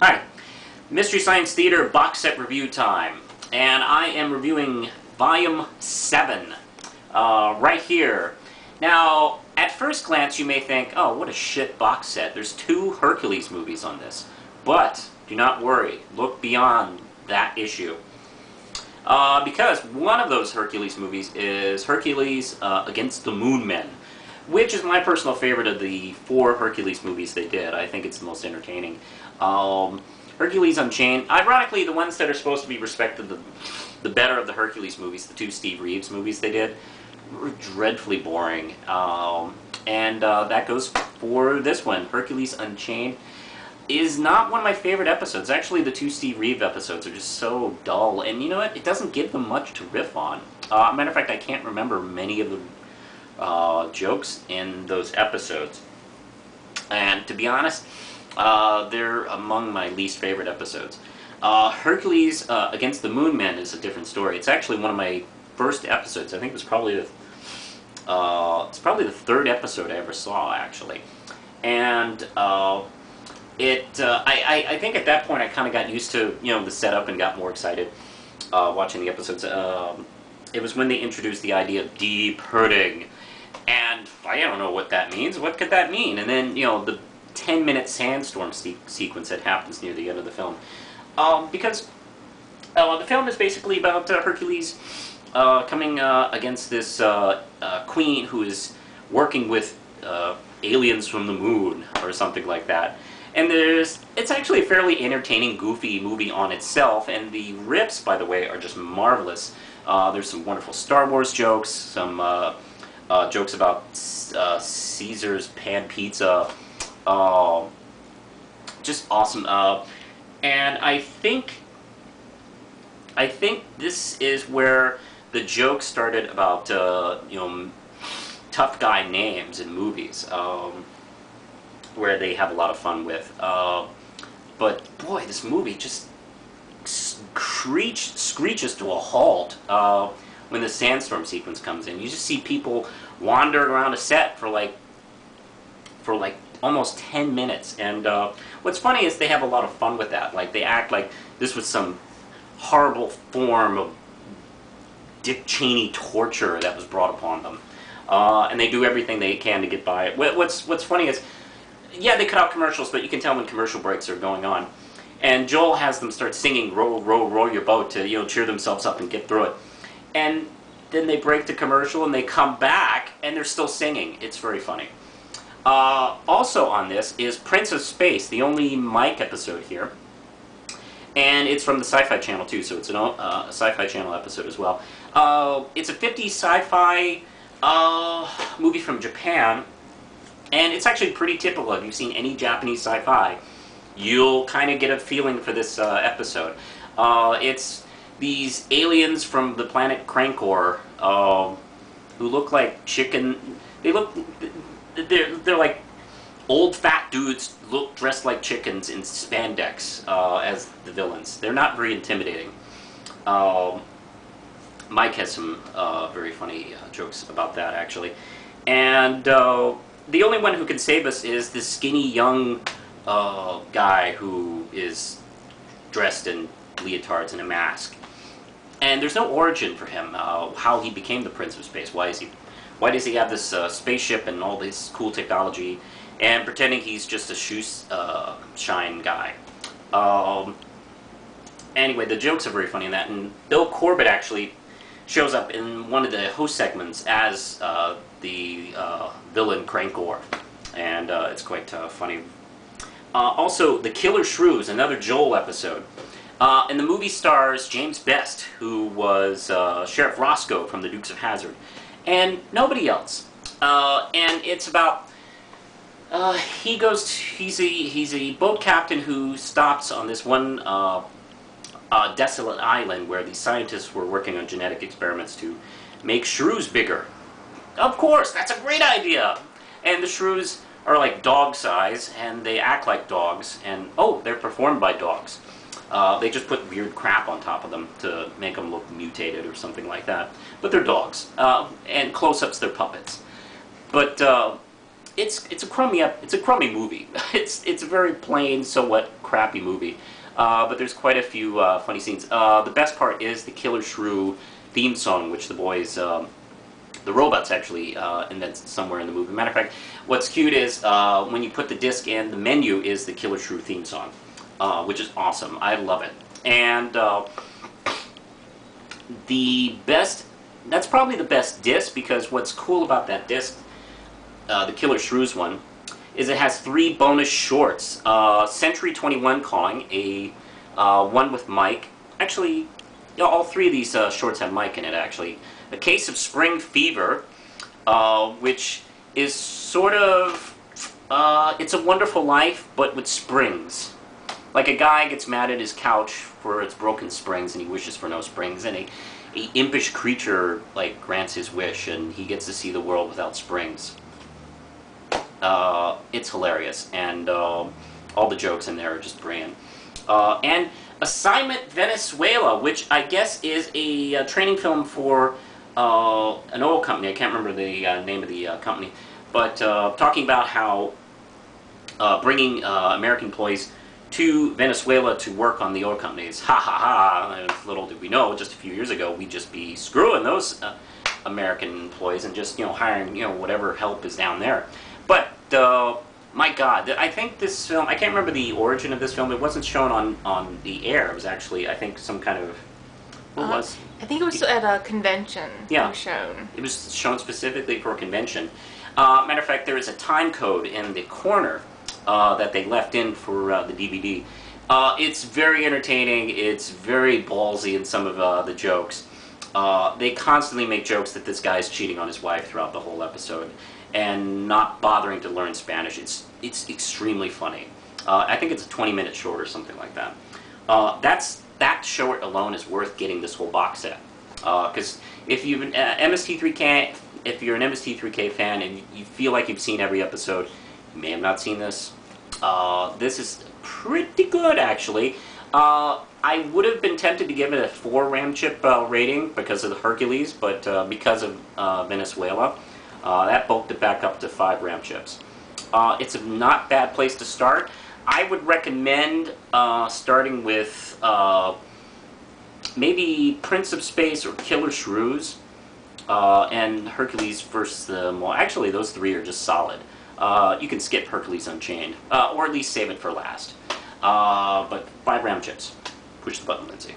Hi, Mystery Science Theater box set review time, and I am reviewing Volume 7, right here. Now, at first glance you may think, oh, what a shit box set. There's 2 Hercules movies on this. But, do not worry, look beyond that issue. Because one of those Hercules movies is Hercules Against the Moon Men, which is my personal favorite of the 4 Hercules movies they did. I think it's the most entertaining. Hercules Unchained, ironically, the ones that are supposed to be respected the better of the Hercules movies, the 2 Steve Reeves movies they did, were dreadfully boring. That goes for this one. Hercules Unchained is not one of my favorite episodes. Actually, the 2 Steve Reeves episodes are just so dull, and you know what? It doesn't give them much to riff on. Matter of fact, I can't remember many of the jokes in those episodes. And to be honest, they're among my least favorite episodes. Hercules Against the Moon Men is a different story. It's actually one of my first episodes. I think it was probably the it's probably the 3rd episode I ever saw, actually. And I think at that point I kind of got used to, you know, the setup and got more excited watching the episodes. It was when they introduced the idea of deep hurting, and I don't know what that means. What could that mean? And then, you know, the 10-minute sandstorm sequence that happens near the end of the film. Because the film is basically about Hercules coming against this queen who is working with aliens from the moon, or something like that. And it's actually a fairly entertaining, goofy movie on itself, and the riffs, by the way, are just marvelous. There's some wonderful Star Wars jokes, some jokes about Caesar's pan pizza. Just awesome. And I think this is where the joke started about you know, tough guy names in movies, where they have a lot of fun with. But boy, this movie just screeches to a halt when the sandstorm sequence comes in. You just see people wandering around a set for like almost 10 minutes. And what's funny is they have a lot of fun with that. Like, they act like this was some horrible form of Dick Cheney torture that was brought upon them. And they do everything they can to get by it. What's funny is, yeah, they cut out commercials, but you can tell when commercial breaks are going on. And Joel has them start singing "Row, row, row your boat" to, you know, cheer themselves up and get through it. And then they break the commercial and they come back and they're still singing. It's very funny. Also on this is Prince of Space, the only Mike episode here. And it's from the Sci-Fi Channel too, so it's a Sci-Fi Channel episode as well. It's a 50s sci-fi movie from Japan, and it's actually pretty typical. If you've seen any Japanese sci-fi, you'll kind of get a feeling for this episode. It's these aliens from the planet Crankor who look like chicken. They're like old fat dudes dressed like chickens in spandex as the villains. They're not very intimidating. Mike has some very funny jokes about that, actually. And the only one who can save us is this skinny young guy who is dressed in leotards and a mask. And there's no origin for him, how he became the Prince of Space. Why does he have this spaceship and all this cool technology, and pretending he's just a shoe shine guy? Anyway, the jokes are very funny in that, and Bill Corbett actually shows up in one of the host segments as the villain Crankor, and it's quite funny. Also, The Killer Shrews, another Joel episode. And the movie stars James Best, who was Sheriff Roscoe from The Dukes of Hazzard, and nobody else. And it's about he's a boat captain who stops on this one desolate island where the scientists were working on genetic experiments to make shrews bigger. Of course, that's a great idea! And the shrews are like dog size, and they act like dogs, and oh, they're performed by dogs. They just put weird crap on top of them to make them look mutated or something like that. But they're dogs. And close-ups, they're puppets. But it's a crummy movie. It's a very plain, somewhat crappy movie. But there's quite a few funny scenes. The best part is the Killer Shrew theme song, which the boys, the robots actually invent somewhere in the movie. Matter of fact, what's cute is when you put the disc in, the menu is the Killer Shrew theme song, which is awesome. I love it. And that's probably the best disc, because what's cool about that disc, the Killer Shrews one, is it has 3 bonus shorts. Century 21 Calling, a one with Mike. Actually, all 3 of these shorts have Mike in it, actually. A Case of Spring Fever, which is sort of, It's a Wonderful Life, but with springs. Like a guy gets mad at his couch for its broken springs, and he wishes for no springs, and a impish creature like grants his wish, and he gets to see the world without springs. It's hilarious, and all the jokes in there are just brilliant. And Assignment Venezuela, which I guess is a training film for an oil company. I can't remember the name of the company, but talking about how bringing American employees to Venezuela to work on the oil companies. Ha ha ha! And little did we know, just a few years ago, we'd just be screwing those American employees and just hiring whatever help is down there. But my God, I think this film, I can't remember the origin of this film. It wasn't shown on the air. It was actually, I think, some kind of, what was? I think it was at a convention. Yeah, it was shown. It was shown specifically for a convention. Matter of fact, there is a time code in the corner that they left in for the DVD. It's very entertaining. It's very ballsy in some of the jokes. They constantly make jokes that this guy's cheating on his wife throughout the whole episode, and not bothering to learn Spanish. It's extremely funny. I think it's a 20-minute short or something like that. That short alone is worth getting this whole box set. Because if you've MST3K, if you're an MST3K fan and you feel like you've seen every episode, you may have not seen this. This is pretty good, actually. I would have been tempted to give it a 4 RAM chip rating because of the Hercules, but because of Venezuela, that bulked it back up to 5 RAM chips. It's a not bad place to start. I would recommend starting with maybe Prince of Space or Killer Shrews, and Hercules versus the... Well, actually, those 3 are just solid. You can skip Hercules Unchained, or at least save it for last. But 5 RAM chips. Push the button, Lindsay.